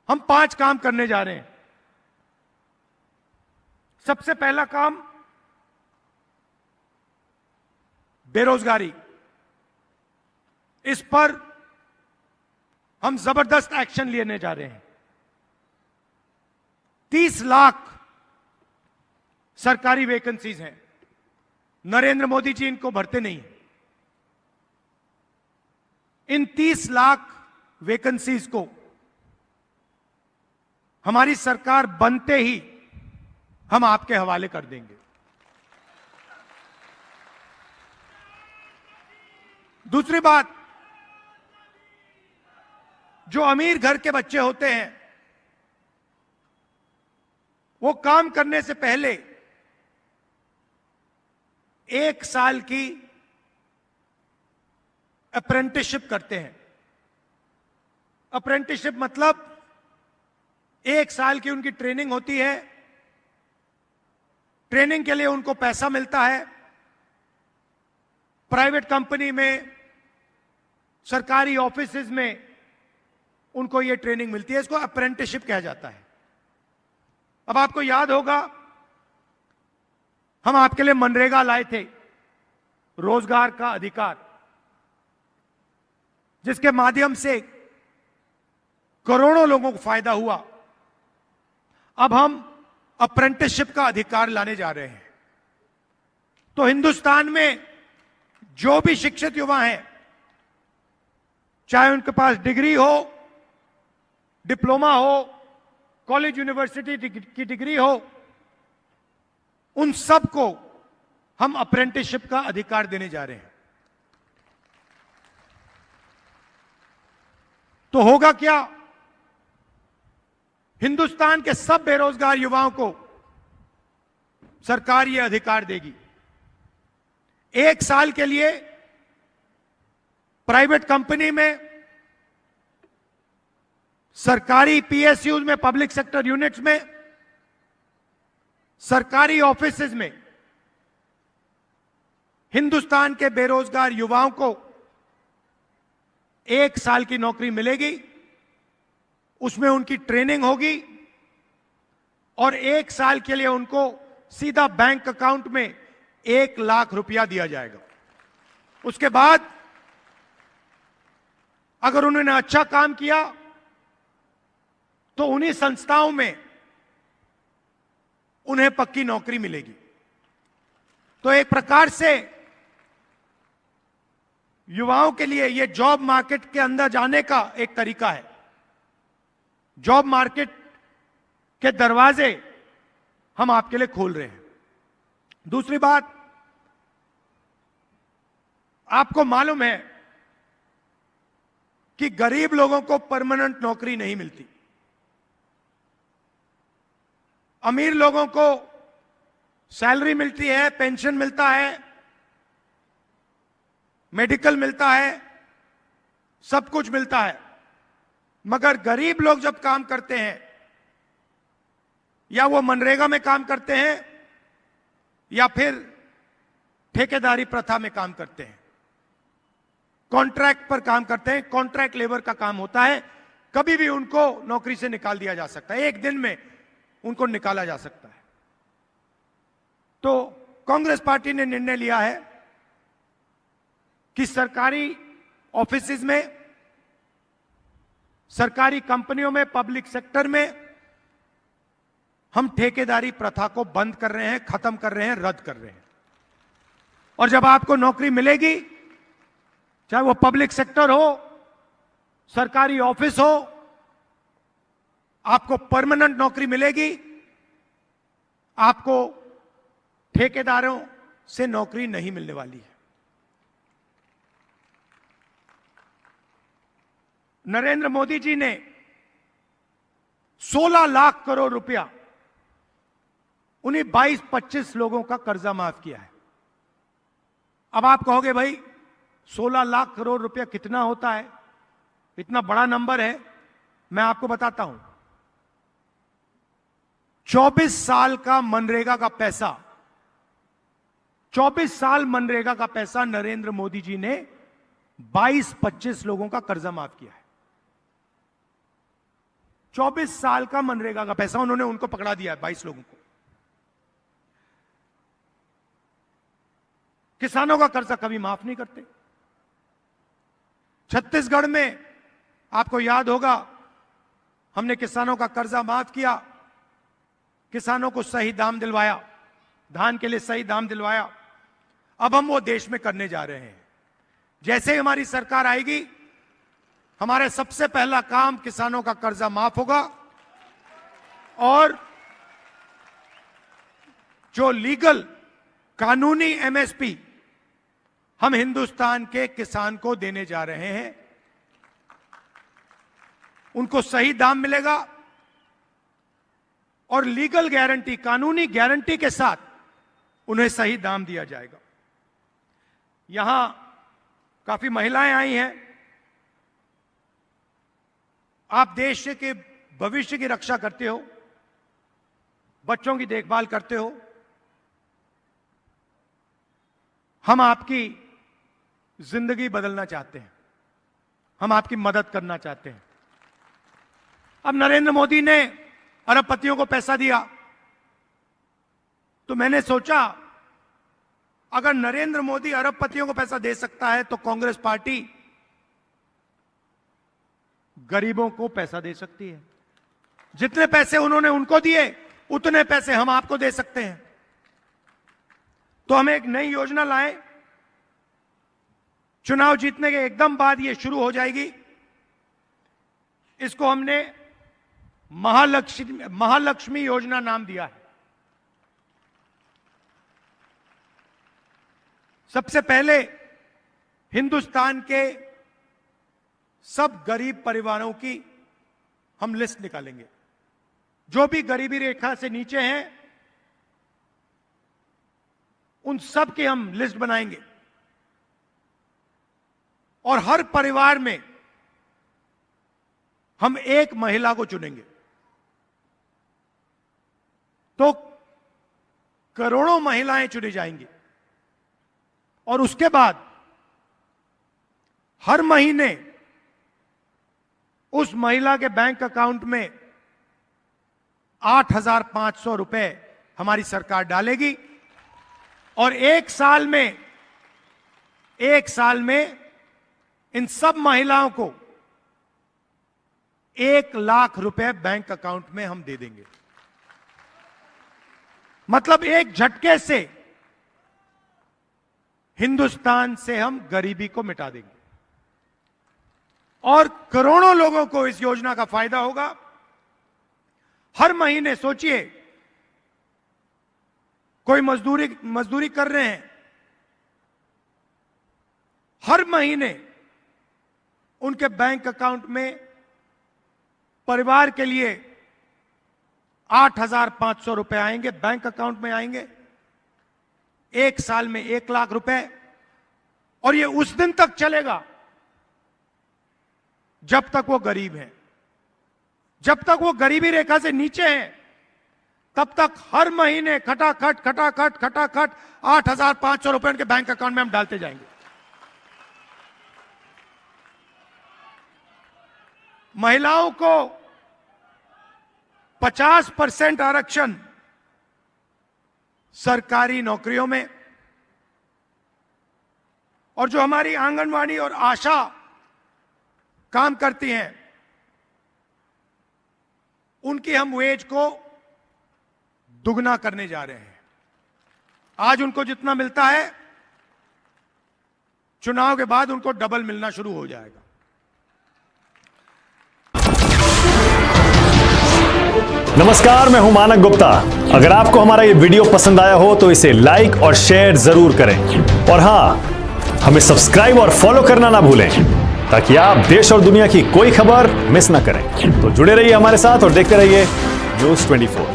हम 5 काम करने जा रहे हैं। सबसे पहला काम बेरोजगारी। इस पर हम जबरदस्त एक्शन लेने जा रहे हैं। 30 लाख सरकारी वैकेंसीज हैं। नरेंद्र मोदी जी इनको भरते नहीं। इन 30 लाख वैकेंसीज को हमारी सरकार बनते ही हम आपके हवाले कर देंगे। दूसरी बात, जो अमीर घर के बच्चे होते हैं वो काम करने से पहले 1 साल की अप्रेंटिसशिप करते हैं। अप्रेंटिसशिप मतलब 1 साल की उनकी ट्रेनिंग होती है। ट्रेनिंग के लिए उनको पैसा मिलता है। प्राइवेट कंपनी में, सरकारी ऑफिसेज में उनको यह ट्रेनिंग मिलती है। इसको अप्रेंटिसशिप कहा जाता है। अब आपको याद होगा, हम आपके लिए मनरेगा लाए थे, रोजगार का अधिकार, जिसके माध्यम से करोड़ों लोगों को फायदा हुआ। अब हम अप्रेंटिसशिप का अधिकार लाने जा रहे हैं। तो हिंदुस्तान में जो भी शिक्षित युवा हैं, चाहे उनके पास डिग्री हो, डिप्लोमा हो, कॉलेज यूनिवर्सिटी की डिग्री हो, उन सबको हम अप्रेंटिसशिप का अधिकार देने जा रहे हैं। तो होगा क्या? हिंदुस्तान के सब बेरोजगार युवाओं को सरकार यह अधिकार देगी। 1 साल के लिए प्राइवेट कंपनी में, सरकारी पीएसयूज में, पब्लिक सेक्टर यूनिट्स में, सरकारी ऑफिसेज में हिंदुस्तान के बेरोजगार युवाओं को 1 साल की नौकरी मिलेगी। उसमें उनकी ट्रेनिंग होगी और 1 साल के लिए उनको सीधा बैंक अकाउंट में 1 लाख रुपया दिया जाएगा। उसके बाद अगर उन्होंने अच्छा काम किया तो उन्हीं संस्थाओं में उन्हें पक्की नौकरी मिलेगी। तो एक प्रकार से युवाओं के लिए यह जॉब मार्केट के अंदर जाने का एक तरीका है। जॉब मार्केट के दरवाजे हम आपके लिए खोल रहे हैं। दूसरी बात, आपको मालूम है कि गरीब लोगों को परमानेंट नौकरी नहीं मिलती। अमीर लोगों को सैलरी मिलती है, पेंशन मिलता है, मेडिकल मिलता है, सब कुछ मिलता है। मगर गरीब लोग जब काम करते हैं, या वो मनरेगा में काम करते हैं या फिर ठेकेदारी प्रथा में काम करते हैं, कॉन्ट्रैक्ट पर काम करते हैं, कॉन्ट्रैक्ट लेबर का काम होता है, कभी भी उनको नौकरी से निकाल दिया जा सकता है। 1 दिन में उनको निकाला जा सकता है। तो कांग्रेस पार्टी ने निर्णय लिया है कि सरकारी ऑफिसेज में, सरकारी कंपनियों में, पब्लिक सेक्टर में हम ठेकेदारी प्रथा को बंद कर रहे हैं, खत्म कर रहे हैं, रद्द कर रहे हैं। और जब आपको नौकरी मिलेगी, चाहे वो पब्लिक सेक्टर हो, सरकारी ऑफिस हो, आपको परमानेंट नौकरी मिलेगी। आपको ठेकेदारों से नौकरी नहीं मिलने वाली है। नरेंद्र मोदी जी ने 16 लाख करोड़ रुपया उन्हीं 22-25 लोगों का कर्जा माफ किया है। अब आप कहोगे भाई 16 लाख करोड़ रुपया कितना होता है, इतना बड़ा नंबर है। मैं आपको बताता हूं, 24 साल का मनरेगा का पैसा, 24 साल मनरेगा का पैसा नरेंद्र मोदी जी ने 22-25 लोगों का कर्जा माफ किया है। 24 साल का मनरेगा का पैसा उन्होंने उनको पकड़ा दिया है, 22 लोगों को। किसानों का कर्जा कभी माफ नहीं करते। छत्तीसगढ़ में आपको याद होगा, हमने किसानों का कर्जा माफ किया, किसानों को सही दाम दिलवाया, धान के लिए सही दाम दिलवाया। अब हम वो देश में करने जा रहे हैं। जैसे ही हमारी सरकार आएगी, हमारा सबसे पहला काम किसानों का कर्जा माफ होगा और जो लीगल कानूनी एमएसपी हम हिंदुस्तान के किसान को देने जा रहे हैं, उनको सही दाम मिलेगा और लीगल गारंटी, कानूनी गारंटी के साथ उन्हें सही दाम दिया जाएगा। यहां काफी महिलाएं आई हैं। आप देश के भविष्य की रक्षा करते हो, बच्चों की देखभाल करते हो। हम आपकी जिंदगी बदलना चाहते हैं, हम आपकी मदद करना चाहते हैं। अब नरेंद्र मोदी ने अरबपतियों को पैसा दिया, तो मैंने सोचा अगर नरेंद्र मोदी अरबपतियों को पैसा दे सकता है तो कांग्रेस पार्टी गरीबों को पैसा दे सकती है। जितने पैसे उन्होंने उनको दिए, उतने पैसे हम आपको दे सकते हैं। तो हम एक नई योजना लाए, चुनाव जीतने के एकदम बाद ये शुरू हो जाएगी। इसको हमने महालक्ष्मी योजना नाम दिया है। सबसे पहले हिंदुस्तान के सब गरीब परिवारों की हम लिस्ट निकालेंगे। जो भी गरीबी रेखा से नीचे हैं, उन सब की हम लिस्ट बनाएंगे और हर परिवार में हम एक महिला को चुनेंगे। तो करोड़ों महिलाएं चुनी जाएंगी और उसके बाद हर महीने उस महिला के बैंक अकाउंट में 8,500 रुपए हमारी सरकार डालेगी और एक साल में इन सब महिलाओं को 1 लाख रुपए बैंक अकाउंट में हम दे देंगे। मतलब एक झटके से हिंदुस्तान से हम गरीबी को मिटा देंगे और करोड़ों लोगों को इस योजना का फायदा होगा। हर महीने सोचिए, कोई मजदूरी कर रहे हैं, हर महीने उनके बैंक अकाउंट में परिवार के लिए 8,500 रुपए आएंगे, बैंक अकाउंट में आएंगे। एक साल में 1 लाख रुपए, और ये उस दिन तक चलेगा जब तक वो गरीब हैं। जब तक वो गरीबी रेखा से नीचे हैं, तब तक हर महीने खटाखट 8,500 रुपए उनके बैंक अकाउंट में हम डालते जाएंगे। महिलाओं को 50% आरक्षण सरकारी नौकरियों में, और जो हमारी आंगनवाड़ी और आशा काम करती हैं, उनकी हम वेज को दुगना करने जा रहे हैं। आज उनको जितना मिलता है, चुनाव के बाद उनको डबल मिलना शुरू हो जाएगा। नमस्कार, मैं हूं मानक गुप्ता। अगर आपको हमारा ये वीडियो पसंद आया हो तो इसे लाइक और शेयर जरूर करें, और हां, हमें सब्सक्राइब और फॉलो करना ना भूलें ताकि आप देश और दुनिया की कोई खबर मिस ना करें। तो जुड़े रहिए हमारे साथ और देखते रहिए न्यूज़ 24।